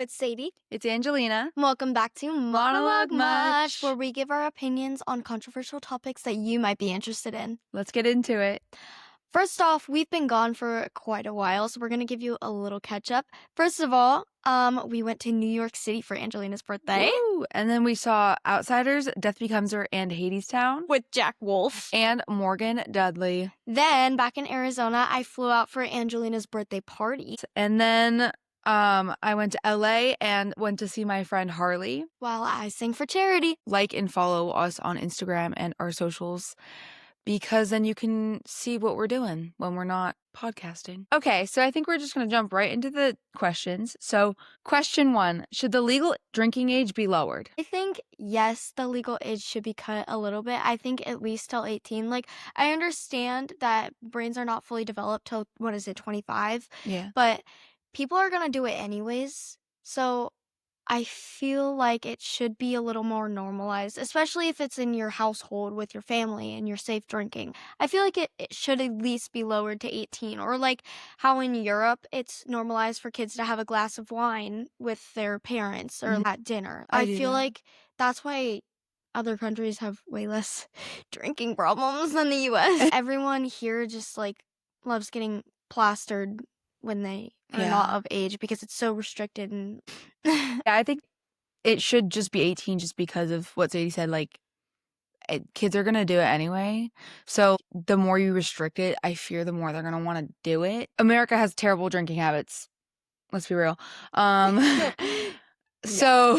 It's Sadie. It's Angelina. Welcome back to Monologue Much. where we give our opinions on controversial topics that you might be interested in. Let's get into it. First off, we've been gone for quite a while, so we're going to give you a little catch up. First of all, we went to New York City for Angelina's birthday. Woo! And then we saw Outsiders, Death Becomes Her, and Hadestown. With Jack Wolf. And Morgan Dudley. Then, back in Arizona, I flew out for Angelina's birthday party. And then I went to LA and went to see my friend Harley. While I sang for charity. Like and follow us on Instagram and our socials, because then you can see what we're doing when we're not podcasting. Okay, so I think we're just going to jump right into the questions. So, question 1, should the legal drinking age be lowered? I think, yes, the legal age should be cut a little bit. I think at least till 18. Like, I understand that brains are not fully developed till, 25? Yeah. But people are going to do it anyways. So I feel like it should be a little more normalized, especially if it's in your household with your family and you're safe drinking. I feel like it should at least be lowered to 18, or like how in Europe it's normalized for kids to have a glass of wine with their parents or at dinner. I feel like that's why other countries have way less drinking problems than the US. Everyone here just like loves getting plastered when they are not of age because it's so restricted. And Yeah, I think it should just be 18 just because of what Sadie said. Like, kids are going to do it anyway. So the more you restrict it, I fear the more they're going to want to do it. America has terrible drinking habits. Let's be real. So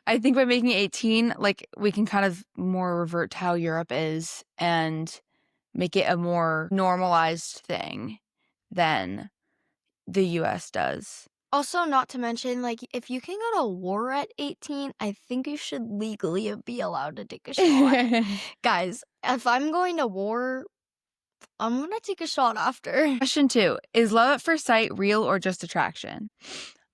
I think by making it 18, like, we can kind of more revert to how Europe is and make it a more normalized thing than the US does. Also, not to mention, like, if you can go to war at 18, I think you should legally be allowed to take a shot. Guys, if I'm going to war, I'm going to take a shot after. Question 2, is love at first sight real or just attraction?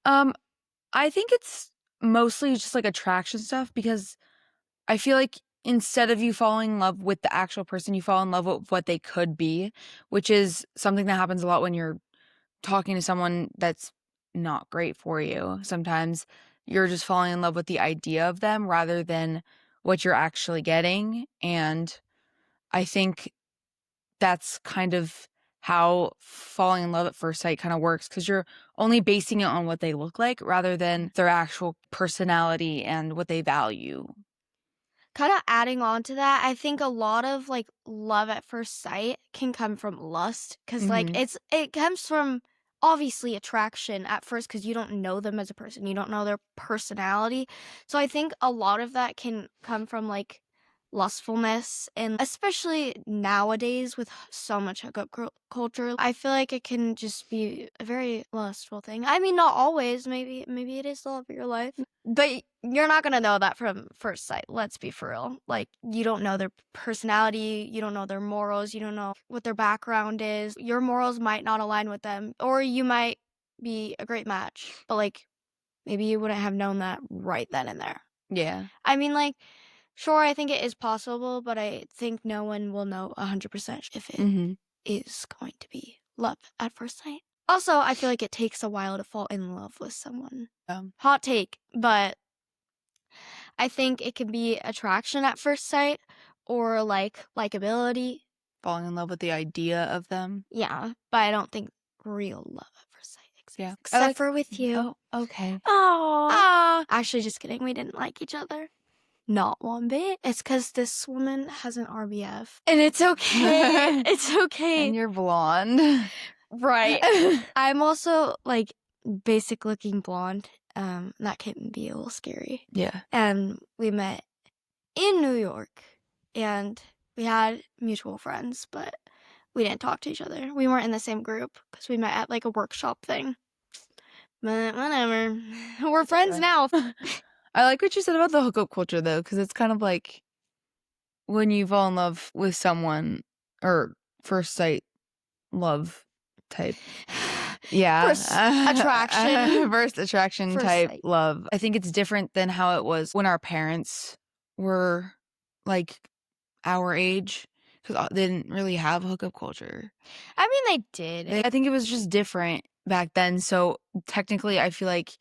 I think it's mostly just like attraction stuff, because I feel like instead of you falling in love with the actual person, you fall in love with what they could be, which is something that happens a lot when you're talking to someone that's not great for you. Sometimes you're just falling in love with the idea of them rather than what you're actually getting. And I think that's kind of how falling in love at first sight kind of works, because you're only basing it on what they look like rather than their actual personality and what they value. Kind of adding on to that, I think a lot of like love at first sight can come from lust, because like it comes from obviously attraction at first, because you don't know them as a person, you don't know their personality. So I think a lot of that can come from like lustfulness, and especially nowadays with so much hookup culture, I feel like it can just be a very lustful thing. I mean, not always. Maybe it is the love of your life, but you're not gonna know that from first sight. Let's be for real. Like, you don't know their personality, you don't know their morals, you don't know what their background is. Your morals might not align with them, or you might be a great match, but like maybe you wouldn't have known that right then and there. Yeah. I mean, like, sure, I think it is possible, but I think no one will know 100% if it is going to be love at first sight. Also, I feel like it takes a while to fall in love with someone. Hot take, but I think it can be attraction at first sight, or like likability. Falling in love with the idea of them. Yeah, but I don't think real love at first sight exists. Yeah. Except for with you. Oh, okay. Oh. Actually, just kidding. We didn't like each other. Not one bit. It's because this woman has an RBF. And it's okay. It's okay. And you're blonde. Right. I'm also like basic looking blonde. That can be a little scary. Yeah. And we met in New York, and we had mutual friends, but we didn't talk to each other. We weren't in the same group because we met at like a workshop thing. But whatever. We're friends now. I like what you said about the hookup culture, though, because it's kind of like when you fall in love with someone, or first sight love type. Yeah. First attraction. First attraction First type sight. love. I think it's different than how it was when our parents were like our age, because they didn't really have hookup culture. I mean, they did. I think it was just different back then. So technically, I feel like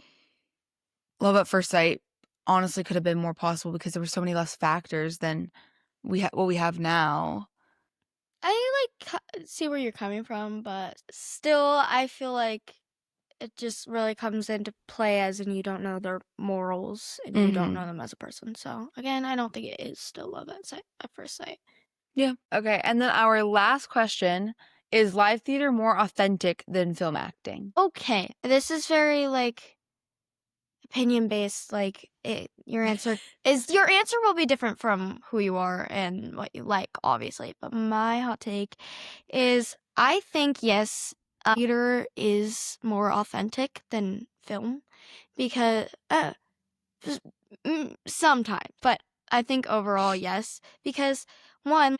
Love at First Sight honestly could have been more possible because there were so many less factors than what we have now. I see where you're coming from, but still, I feel like it just really comes into play as in you don't know their morals and you don't know them as a person. So again, I don't think it is still love at first sight. Yeah. Okay. And then our last question is live theater more authentic than film acting? Okay, this is very opinion based. Your answer will be different from who you are and what you like, obviously. But my hot take is I think yes, theater is more authentic than film because sometimes, but I think overall, yes, because one,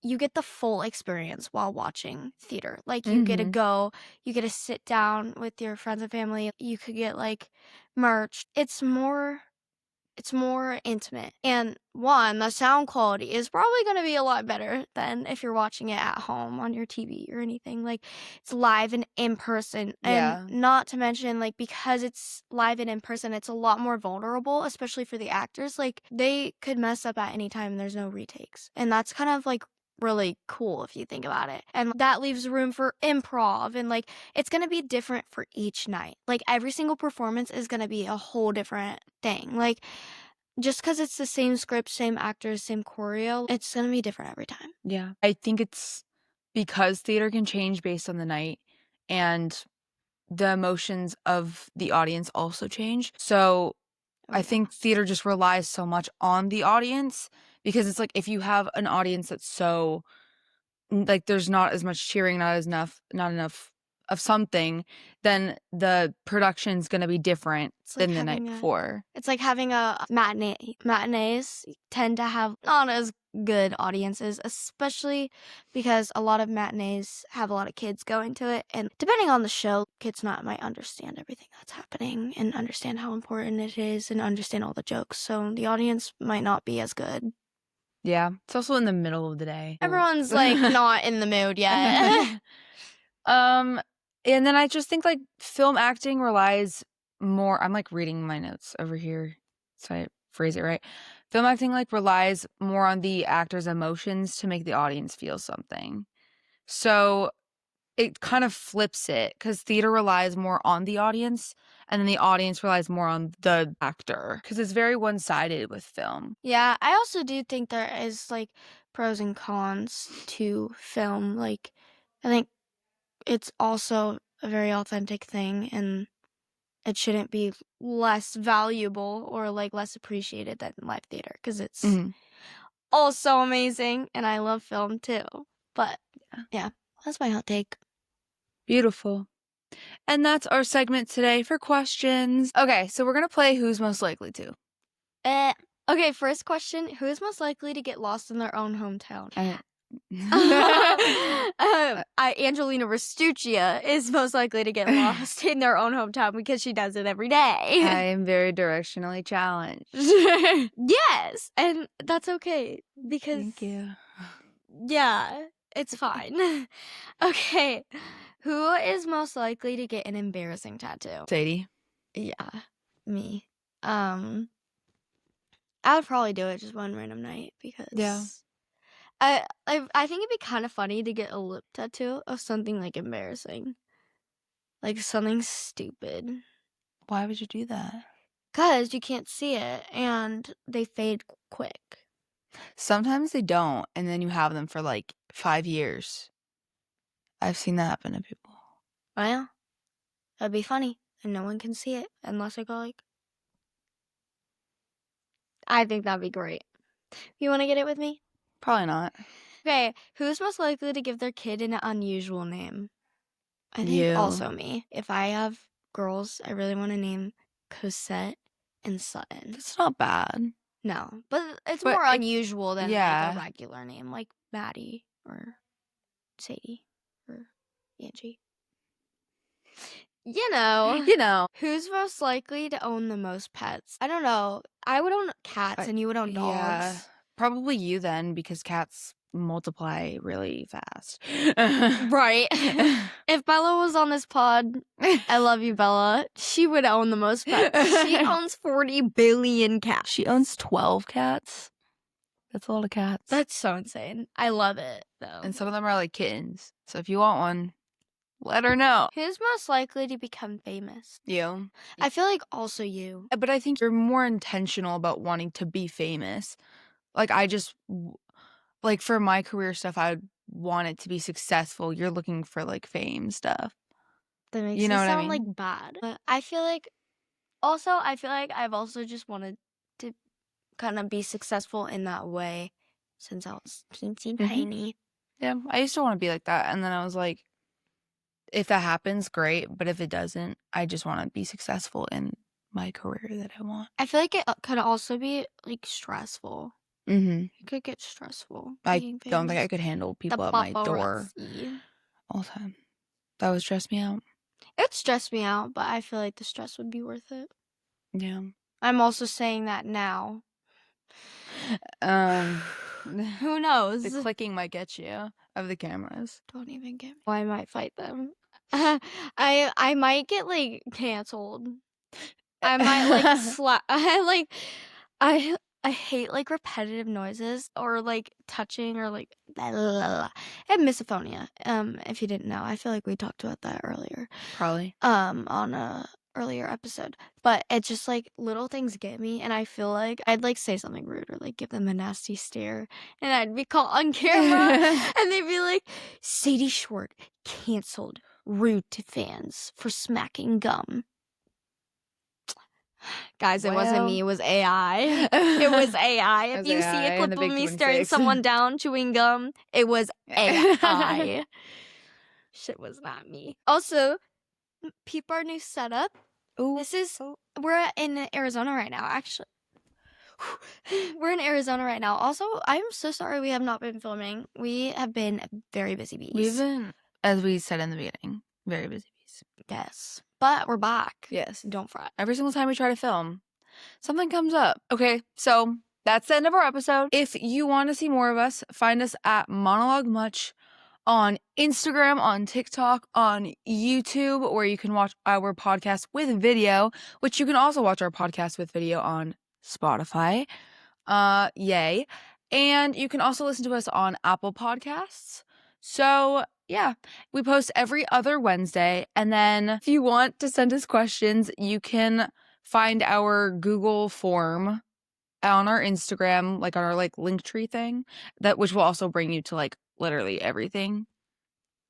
you get the full experience while watching theater. Like you get to go, you get to sit down with your friends and family. You could get merch. It's more intimate. And one, the sound quality is probably going to be a lot better than if you're watching it at home on your TV or anything. It's live and in person. Yeah. And not to mention, because it's live and in person, it's a lot more vulnerable, especially for the actors. They could mess up at any time and there's no retakes. And that's kind of really cool if you think about it. And that leaves room for improv and it's going to be different for each night. Every single performance is going to be a whole different thing. Just because it's the same script, same actors, same choreo, it's going to be different every time. Yeah. I think it's because theater can change based on the night and the emotions of the audience also change. So I think theater just relies so much on the audience because it's if you have an audience that's so there's not as much cheering, not enough of something, then the production's gonna be different than the night before. It's like having a matinee. Matinees tend to have not as good audiences, especially because a lot of matinees have a lot of kids going to it. And depending on the show, kids not might understand everything that's happening and understand how important it is and understand all the jokes. So the audience might not be as good. Yeah. It's also in the middle of the day. Everyone's not in the mood yet. And then I just think film acting relies more. I'm reading my notes over here so I phrase it right. Film acting relies more on the actor's emotions to make the audience feel something. So it kind of flips it because theater relies more on the audience and then the audience relies more on the actor because it's very one-sided with film. Yeah, I also do think there is pros and cons to film. I think it's also a very authentic thing and it shouldn't be less valuable or less appreciated than live theater because it's also amazing and I love film too. But yeah, that's my hot take. Beautiful. And that's our segment today for questions. Okay, so we're going to play Who's Most Likely To. Okay, first question. Who is most likely to get lost in their own hometown? Angelina Restuccia is most likely to get lost in their own hometown because she does it every day. I am very directionally challenged. Yes, and that's okay because Thank you. Yeah, it's fine. Okay, who is most likely to get an embarrassing tattoo? Sadie. Yeah, me. I would probably do it just one random night because I think it'd be kind of funny to get a lip tattoo of something embarrassing, something stupid. Why would you do that? 'Cause you can't see it and they fade quick. Sometimes they don't, and then you have them for 5 years. I've seen that happen to people. Well, that'd be funny, and no one can see it unless I go I think that'd be great. You want to get it with me? Probably not. Okay, who's most likely to give their kid an unusual name? I think You. also me. If I have girls, I really want to name Cosette and Sutton. That's not bad. No, but it's more unusual than a regular name like Maddie or Sadie or Angie. You know. Who's most likely to own the most pets? I don't know. I would own cats and you would own dogs. Yeah. Probably you then because cats multiply really fast. Right. If Bella was on this pod, I love you, Bella. She would own the most pets. She owns 40 billion cats. She owns 12 cats. That's a lot of cats. That's so insane. I love it, though. And some of them are like kittens. So if you want one, let her know. Who's most likely to become famous? You. I feel like also you. But I think you're more intentional about wanting to be famous. Like, like, for my career stuff, I would want it to be successful. You're looking for, like, fame stuff. That makes You know it what I sound mean? like bad. But I feel like I've also just wanted to kind of be successful in that way since I was teensy tiny. Yeah, I used to want to be like that. And then I was like, if that happens, great. But if it doesn't, I just want to be successful in my career that I want. I feel like it could also be, like, stressful. It could get stressful. I don't think I could handle people at my door all the time. That would stress me out. It would stress me out, but I feel like the stress would be worth it. Yeah. I'm also saying that now. Who knows? The clicking might get you of the cameras. Don't even get me. I might fight them. I might get, like, canceled. I might, like, slap. I hate, like, repetitive noises or, like, touching or, like, blah, blah, blah. I have misophonia. If you didn't know, I feel like we talked about that earlier. Probably. On a earlier episode. But it's just, like, little things get me, and I feel like I'd, like, say something rude or, like, give them a nasty stare, and I'd be caught on camera, and they'd be like, Sadie Short canceled, rude to fans for smacking gum. Guys, it wasn't me, it was AI. It was AI. If you see a clip of me staring someone down chewing gum, it was AI. Shit was not me. Also, peep our new setup. Ooh. We're in Arizona right now, actually. We're in Arizona right now. Also, I'm so sorry we have not been filming. We have been very busy bees. We've been, as we said in the beginning, very busy bees. Yes. But we're back. Yes. Don't fret. Every single time we try to film, something comes up. Okay, so that's the end of our episode. If you want to see more of us, find us at Monologue Much on Instagram, on TikTok, on YouTube, where you can watch our podcast with video, which you can also watch our podcast with video on Spotify. Yay. And you can also listen to us on Apple Podcasts. So yeah, we post every other Wednesday. And then if you want to send us questions, you can find our Google form on our Instagram, like on our like Linktree thing, which will also bring you to like literally everything.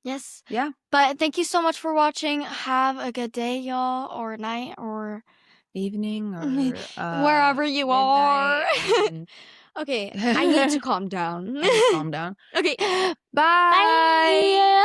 Yes. Yeah. But thank you so much for watching. Have a good day, y'all, or night, or evening, or wherever you are. Okay, I need to calm down. Calm down. Okay. Bye. Bye.